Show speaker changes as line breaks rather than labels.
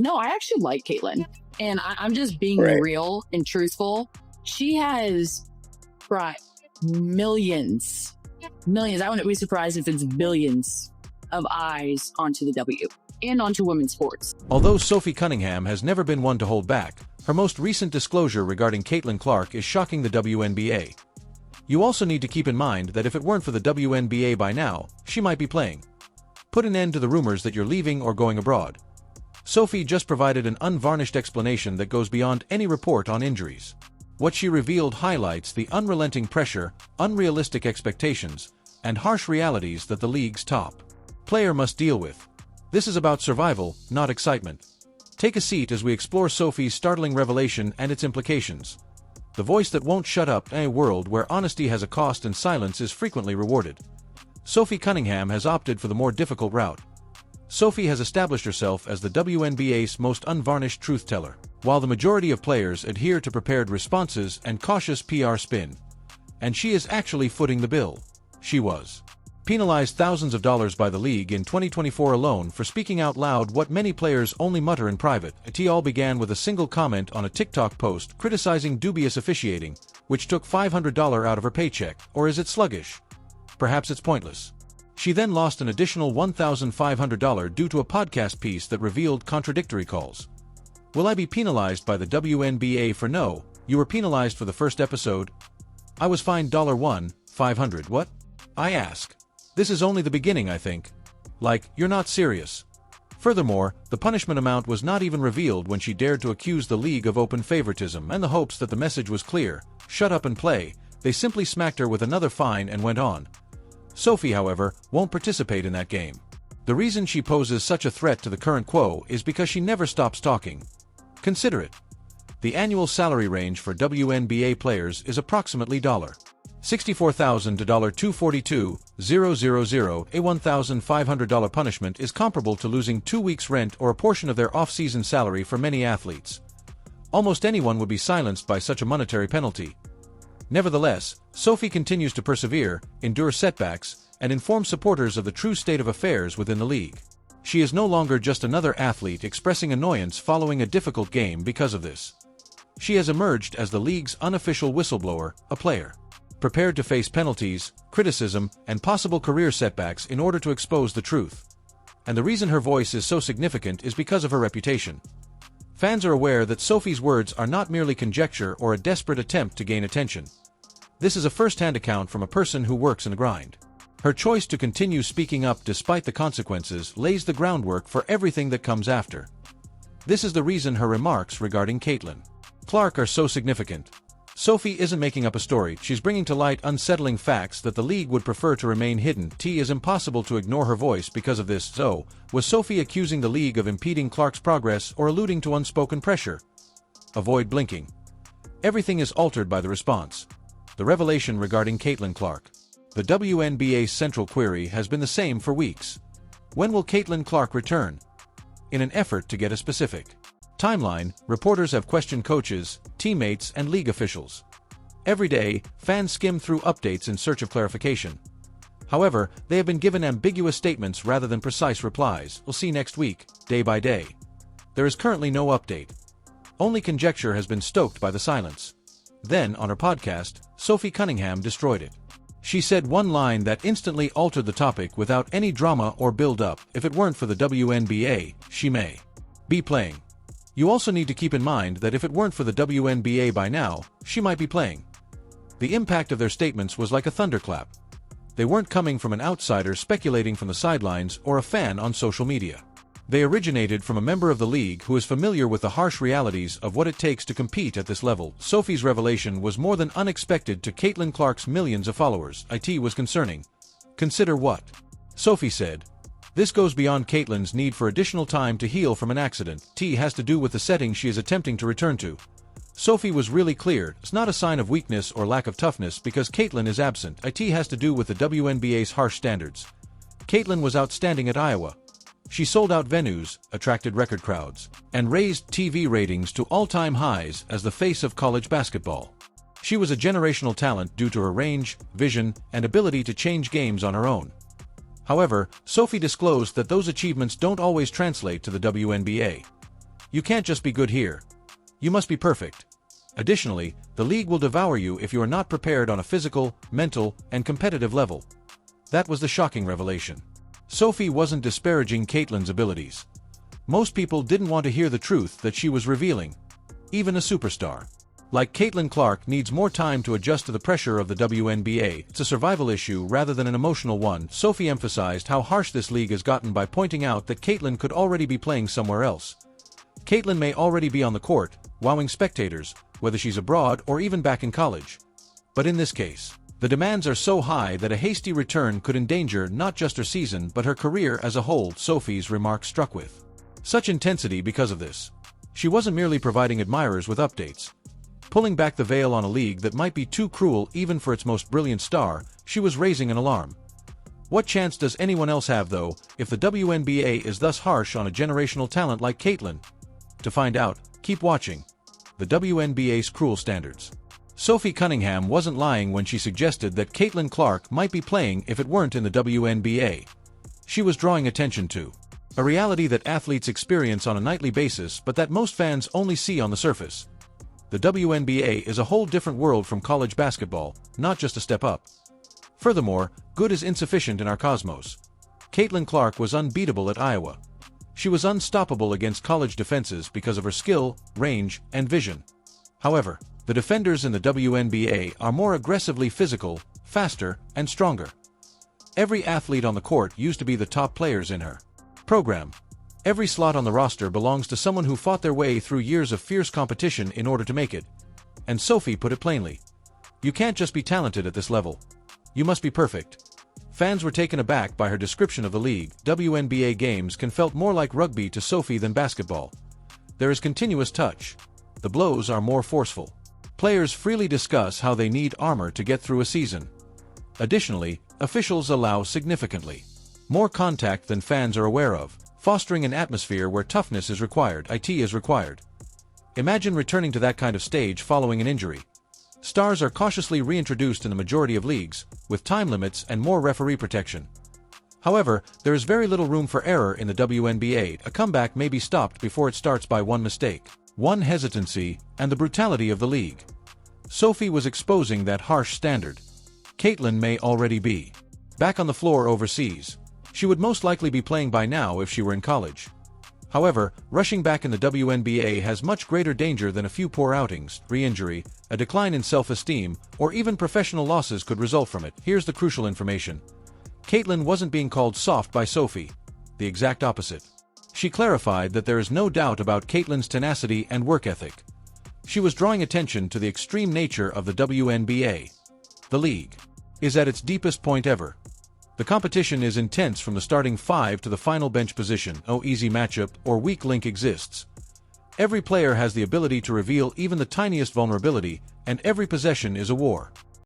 No, I actually like Caitlin. And I'm just being
Right.
real and truthful. She has brought millions. I wouldn't be surprised if it's billions of eyes onto the W and onto women's sports.
Although Sophie Cunningham has never been one to hold back, her most recent disclosure regarding Caitlin Clark is shocking the WNBA. You also need to keep in mind that if it weren't for the WNBA by now, she might be playing. Put an end to the rumors that you're leaving or going abroad. Sophie just provided an unvarnished explanation that goes beyond any report on injuries. What she revealed highlights the unrelenting pressure, unrealistic expectations, and harsh realities that the league's top player must deal with. This is about survival, not excitement. Take a seat as we explore Sophie's startling revelation and its implications. The voice that won't shut up in a world where honesty has a cost and silence is frequently rewarded. Sophie Cunningham has opted for the more difficult route. Sophie has established herself as the WNBA's most unvarnished truth-teller. While the majority of players adhere to prepared responses and cautious PR spin, and she is actually footing the bill. She was penalized thousands of dollars by the league in 2024 alone for speaking out loud what many players only mutter in private. It all began with a single comment on a TikTok post criticizing dubious officiating, which took $500 out of her paycheck. Or is it sluggish? Perhaps it's pointless. She then lost an additional $1,500 due to a podcast piece that revealed contradictory calls. Will I be penalized by the WNBA for no, you were penalized for the first episode? I was fined $1,500. What? I ask. This is only the beginning, I think. Like, you're not serious. Furthermore, the punishment amount was not even revealed when she dared to accuse the league of open favoritism and the hopes that the message was clear. Shut up and play. They simply smacked her with another fine and went on. Sophie, however, won't participate in that game. The reason she poses such a threat to the current quo is because she never stops talking. Consider it. The annual salary range for WNBA players is approximately $64,000 to $242,000. A $1,500 punishment is comparable to losing 2 weeks' rent or a portion of their off-season salary for many athletes. Almost anyone would be silenced by such a monetary penalty. Nevertheless, Sophie continues to persevere, endure setbacks, and inform supporters of the true state of affairs within the league. She is no longer just another athlete expressing annoyance following a difficult game because of this. She has emerged as the league's unofficial whistleblower, a player prepared to face penalties, criticism, and possible career setbacks in order to expose the truth. And the reason her voice is so significant is because of her reputation. Fans are aware that Sophie's words are not merely conjecture or a desperate attempt to gain attention. This is a first-hand account from a person who works in the grind. Her choice to continue speaking up despite the consequences lays the groundwork for everything that comes after. This is the reason her remarks regarding Caitlin Clark are so significant. Sophie isn't making up a story, she's bringing to light unsettling facts that the league would prefer to remain hidden. It is impossible to ignore her voice because of this. So, was Sophie accusing the league of impeding Clark's progress or alluding to unspoken pressure? Avoid blinking. Everything is altered by the response. The revelation regarding Caitlin Clark. The WNBA's central query has been the same for weeks. When will Caitlin Clark return? In an effort to get a specific timeline, reporters have questioned coaches, teammates, and league officials. Every day, fans skim through updates in search of clarification. However, they have been given ambiguous statements rather than precise replies. We'll see next week, day by day. There is currently no update. Only conjecture has been stoked by the silence. Then, on her podcast, Sophie Cunningham destroyed it. She said one line that instantly altered the topic without any drama or build-up. If it weren't for the WNBA, she may be playing. You also need to keep in mind that if it weren't for the WNBA by now, she might be playing. The impact of their statements was like a thunderclap. They weren't coming from an outsider speculating from the sidelines or a fan on social media. They originated from a member of the league who is familiar with the harsh realities of what it takes to compete at this level. Sophie's revelation was more than unexpected to Caitlin Clark's millions of followers. It was concerning. Consider what Sophie said. This goes beyond Caitlin's need for additional time to heal from an accident. It has to do with the setting she is attempting to return to. Sophie was really clear. It's not a sign of weakness or lack of toughness because Caitlin is absent. It has to do with the WNBA's harsh standards. Caitlin was outstanding at Iowa. She sold out venues, attracted record crowds, and raised TV ratings to all-time highs as the face of college basketball. She was a generational talent due to her range, vision, and ability to change games on her own. However, Sophie disclosed that those achievements don't always translate to the WNBA. You can't just be good here. You must be perfect. Additionally, the league will devour you if you are not prepared on a physical, mental, and competitive level. That was the shocking revelation. Sophie wasn't disparaging Caitlin's abilities. Most people didn't want to hear the truth that she was revealing. Even a superstar like Caitlin Clark needs more time to adjust to the pressure of the WNBA. It's a survival issue rather than an emotional one. Sophie emphasized how harsh this league has gotten by pointing out that Caitlin could already be playing somewhere else. Caitlin may already be on the court, wowing spectators, whether she's abroad or even back in college. But in this case, the demands are so high that a hasty return could endanger not just her season but her career as a whole. Sophie's remarks struck with such intensity because of this. She wasn't merely providing admirers with updates. Pulling back the veil on a league that might be too cruel even for its most brilliant star, she was raising an alarm. What chance does anyone else have, though, if the WNBA is thus harsh on a generational talent like Caitlin? To find out, keep watching. The WNBA's cruel standards. Sophie Cunningham wasn't lying when she suggested that Caitlin Clark might be playing if it weren't in the WNBA. She was drawing attention to a reality that athletes experience on a nightly basis but that most fans only see on the surface. The WNBA is a whole different world from college basketball, not just a step up. Furthermore, good is insufficient in our cosmos. Caitlin Clark was unbeatable at Iowa. She was unstoppable against college defenses because of her skill, range, and vision. However, the defenders in the WNBA are more aggressively physical, faster, and stronger. Every athlete on the court used to be the top players in her program. Every slot on the roster belongs to someone who fought their way through years of fierce competition in order to make it. And Sophie put it plainly. You can't just be talented at this level. You must be perfect. Fans were taken aback by her description of the league. WNBA games can felt more like rugby to Sophie than basketball. There is continuous touch. The blows are more forceful. Players freely discuss how they need armor to get through a season. Additionally, officials allow significantly more contact than fans are aware of, fostering an atmosphere where toughness is required. It is required. Imagine returning to that kind of stage following an injury. Stars are cautiously reintroduced in the majority of leagues, with time limits and more referee protection. However, there is very little room for error in the WNBA. A comeback may be stopped before it starts by one mistake, one hesitancy, and the brutality of the league. Sophie was exposing that harsh standard. Caitlin may already be back on the floor overseas. She would most likely be playing by now if she were in college. However, rushing back in the WNBA has much greater danger than a few poor outings. Re-injury, a decline in self-esteem, or even professional losses could result from it. Here's the crucial information. Caitlin wasn't being called soft by Sophie. The exact opposite. She clarified that there is no doubt about Caitlin's tenacity and work ethic. She was drawing attention to the extreme nature of the WNBA. The league is at its deepest point ever. The competition is intense from the starting five to the final bench position. No easy matchup or weak link exists. Every player has the ability to reveal even the tiniest vulnerability, and every possession is a war.